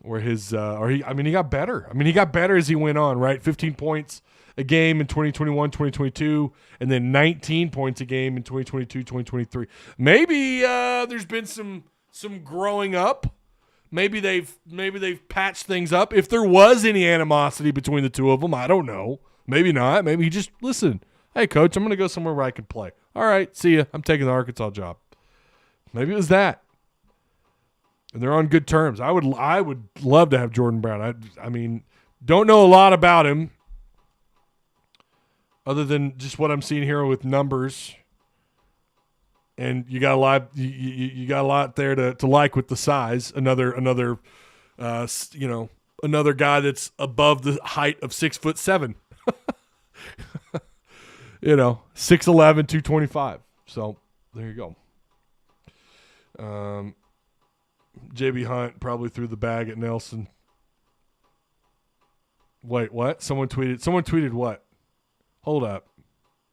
B: where he got better. I mean, he got better as he went on, right? 15 points a game in 2021, 2022, and then 19 points a game in 2022, 2023. Maybe there's been some growing up. Maybe they've patched things up. If there was any animosity between the two of them, I don't know. Maybe not. Maybe he just listen. Hey, coach, I'm going to go somewhere where I can play. All right, see ya. I'm taking the Arkansas job. Maybe it was that. And they're on good terms. I would love to have Jordan Brown. I mean, don't know a lot about him other than just what I'm seeing here with numbers. And you got a lot. You got a lot there to like with the size. Another guy that's above the height of 6'7". 6'11", 225. So there you go. JB Hunt probably threw the bag at Nelson. Wait, what? Someone tweeted what? Hold up.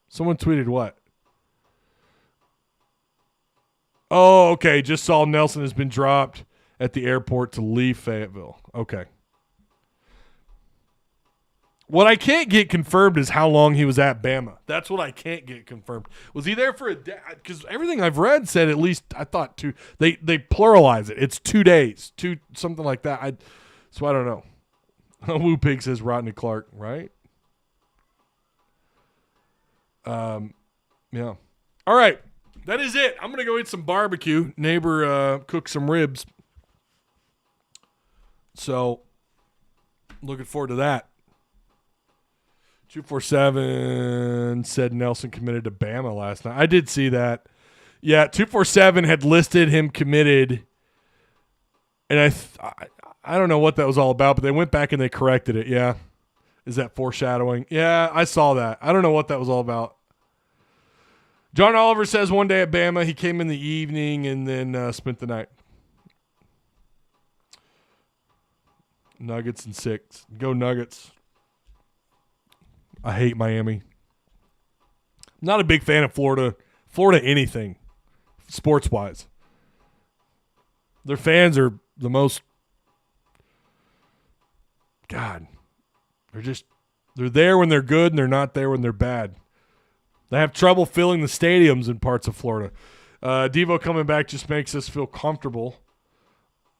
B: Someone tweeted what? Oh, okay. Just saw Nelson has been dropped at the airport to leave Fayetteville. Okay. What I can't get confirmed is how long he was at Bama. That's what I can't get confirmed. Was he there for a day? Because everything I've read said at least, I thought 2. They pluralize it. It's 2 days, something like that. So I don't know. Woo Pig says Rodney Clark, right? Yeah. All right. That is it. I'm going to go eat some barbecue. Neighbor cooked some ribs. So, looking forward to that. 247 said Nelson committed to Bama last night. I did see that. Yeah, 247 had listed him committed, and I don't know what that was all about, but they went back and they corrected it. Yeah. Is that foreshadowing? Yeah, I saw that. I don't know what that was all about. John Oliver says one day at Bama, he came in the evening and then spent the night. Nuggets and 6. Go Nuggets. I hate Miami. Not a big fan of Florida. Florida anything, sports-wise. Their fans are the most, God, they're there when they're good and they're not there when they're bad. They have trouble filling the stadiums in parts of Florida. Devo coming back just makes us feel comfortable.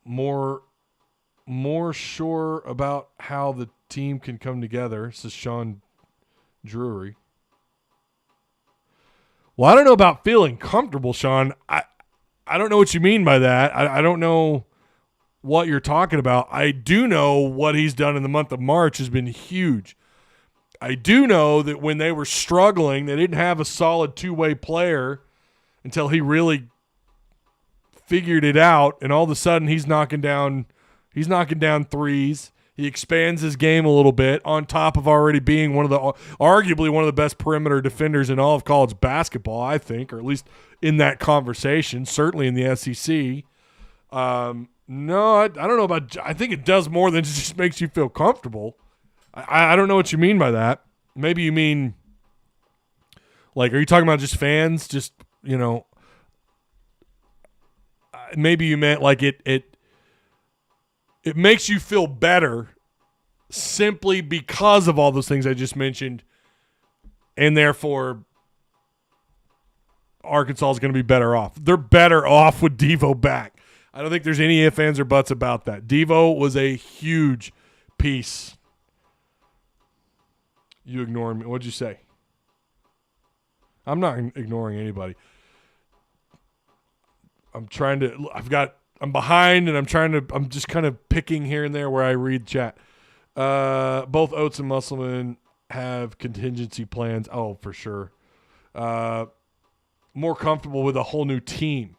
B: More sure about how the team can come together, says Sean Drury. Well, I don't know about feeling comfortable, Sean. I don't know what you mean by that. I don't know what you're talking about. I do know what he's done in the month of March has been huge. I do know that when they were struggling, they didn't have a solid two-way player until he really figured it out, and all of a sudden he's knocking down threes. He expands his game a little bit on top of already being arguably one of the best perimeter defenders in all of college basketball, I think, or at least in that conversation, certainly in the SEC. No, I don't know about – I think it does more than just makes you feel comfortable. I don't know what you mean by that. Maybe you mean – like, are you talking about just fans? Just, maybe you meant like it makes you feel better simply because of all those things I just mentioned, and therefore Arkansas is going to be better off. They're better off with Devo back. I don't think there's any ifs, ands, or buts about that. Devo was a huge piece. You ignoring me. What'd you say? I'm not ignoring anybody. I'm behind, and I'm just kind of picking here and there where I read chat. Both Oates and Musselman have contingency plans. Oh, for sure. More comfortable with a whole new team.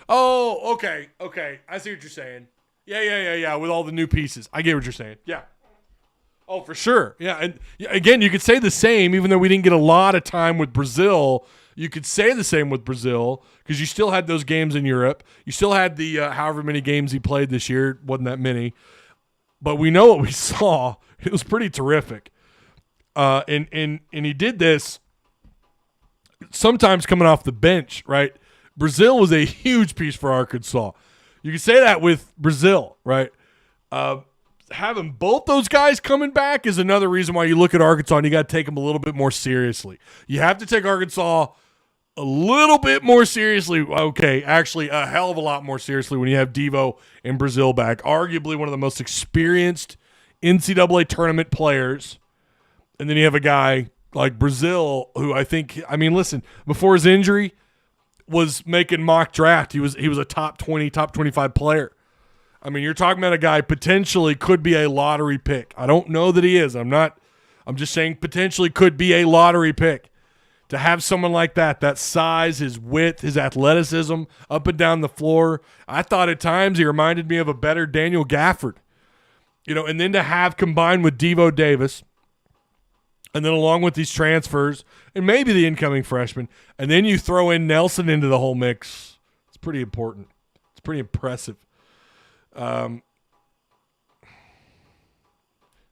B: Oh, okay. I see what you're saying. Yeah. With all the new pieces. I get what you're saying. Yeah. Oh, for sure. Yeah. And again, you could say the same, even though we didn't get a lot of time with Brazil. You could say the same with Brazil because you still had those games in Europe. You still had the however many games he played this year. Wasn't that many. But we know what we saw. It was pretty terrific. And he did this sometimes coming off the bench, right? Brazil was a huge piece for Arkansas. You can say that with Brazil, right? Having both those guys coming back is another reason why you look at Arkansas and you got to take them a little bit more seriously. You have to take Arkansas a little bit more seriously. Okay, actually a hell of a lot more seriously when you have Devo and Brazil back. Arguably one of the most experienced NCAA tournament players. And then you have a guy like Brazil who listen, before his injury was making mock draft. He was a top 20, top 25 player. I mean, you're talking about a guy potentially could be a lottery pick. I don't know that he is. I'm just saying potentially could be a lottery pick. To have someone like that size, his width, his athleticism, up and down the floor, I thought at times he reminded me of a better Daniel Gafford. And then to have combined with Devo Davis, and then along with these transfers, and maybe the incoming freshman, and then you throw in Nelson into the whole mix, it's pretty important. It's pretty impressive.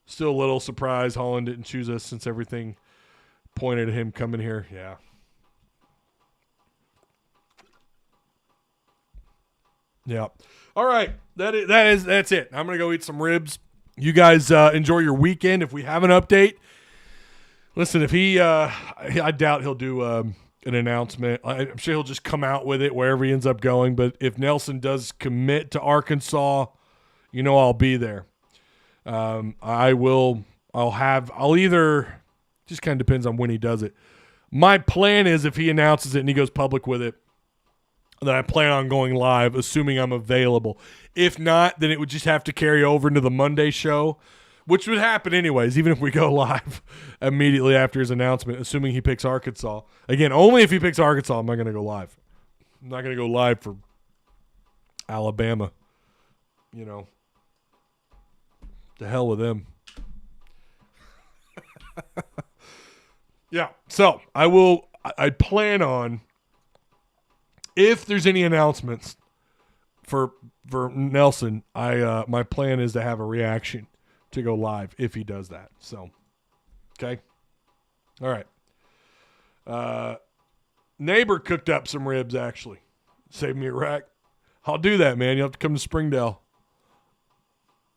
B: Still a little surprised Holland didn't choose us since everything pointed at him coming here. Yeah. Yeah. All right. That's it. I'm going to go eat some ribs. You guys enjoy your weekend. If we have an update, listen, if I doubt he'll do an announcement. I'm sure he'll just come out with it wherever he ends up going. But if Nelson does commit to Arkansas, I'll be there. I'll either, just kind of depends on when he does it. My plan is if he announces it and he goes public with it, then I plan on going live, assuming I'm available. If not, then it would just have to carry over into the Monday show, which would happen anyways, even if we go live immediately after his announcement, assuming he picks Arkansas. Again, only if he picks Arkansas am I going to go live. I'm not going to go live for Alabama. You know, the hell with them. Yeah, so I plan on, if there's any announcements for Nelson, my plan is to have a reaction to go live if he does that. So, okay. All right. Neighbor cooked up some ribs, actually. Saved me a rack. I'll do that, man. You'll have to come to Springdale.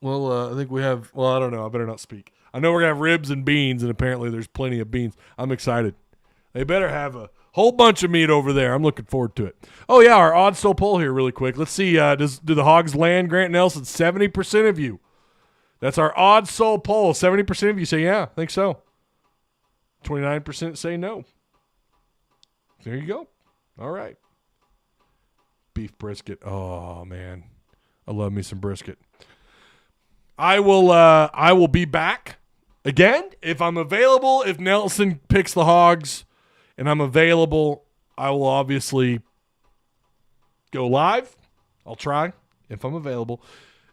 B: Well, I think we have, I don't know. I better not speak. I know we're going to have ribs and beans, and apparently there's plenty of beans. I'm excited. They better have a whole bunch of meat over there. I'm looking forward to it. Oh, yeah, our odds still poll here really quick. Let's see. Do the Hogs land, Grant Nelson? 70% of you. That's our odds soul poll. 70% of you say, yeah, I think so. 29% say no. There you go. All right. Beef brisket. Oh, man. I love me some brisket. I will be back again if I'm available. If Nelson picks the Hogs and I'm available, I will obviously go live. I'll try if I'm available.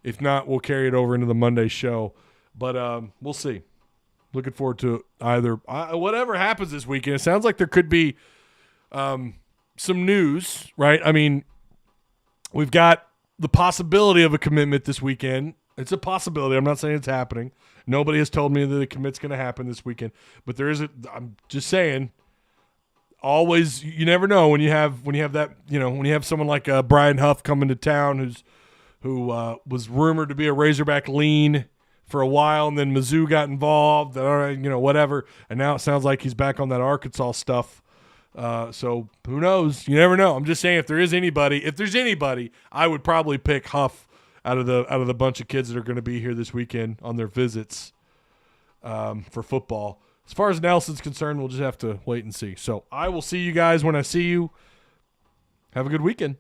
B: If not, we'll carry it over into the Monday show. But we'll see. Looking forward to either. Whatever happens this weekend, it sounds like there could be some news, right? I mean, we've got the possibility of a commitment this weekend. It's a possibility. I'm not saying it's happening. Nobody has told me that the commit's going to happen this weekend. But there is I'm just saying, always, you never know when you have that, when you have someone like Brian Huff coming to town who was rumored to be a Razorback lean for a while, and then Mizzou got involved, whatever. And now it sounds like he's back on that Arkansas stuff. So who knows? You never know. I'm just saying, if there's anybody, I would probably pick Huff out of the bunch of kids that are going to be here this weekend on their visits for football. As far as Nelson's concerned, we'll just have to wait and see. So I will see you guys when I see you. Have a good weekend.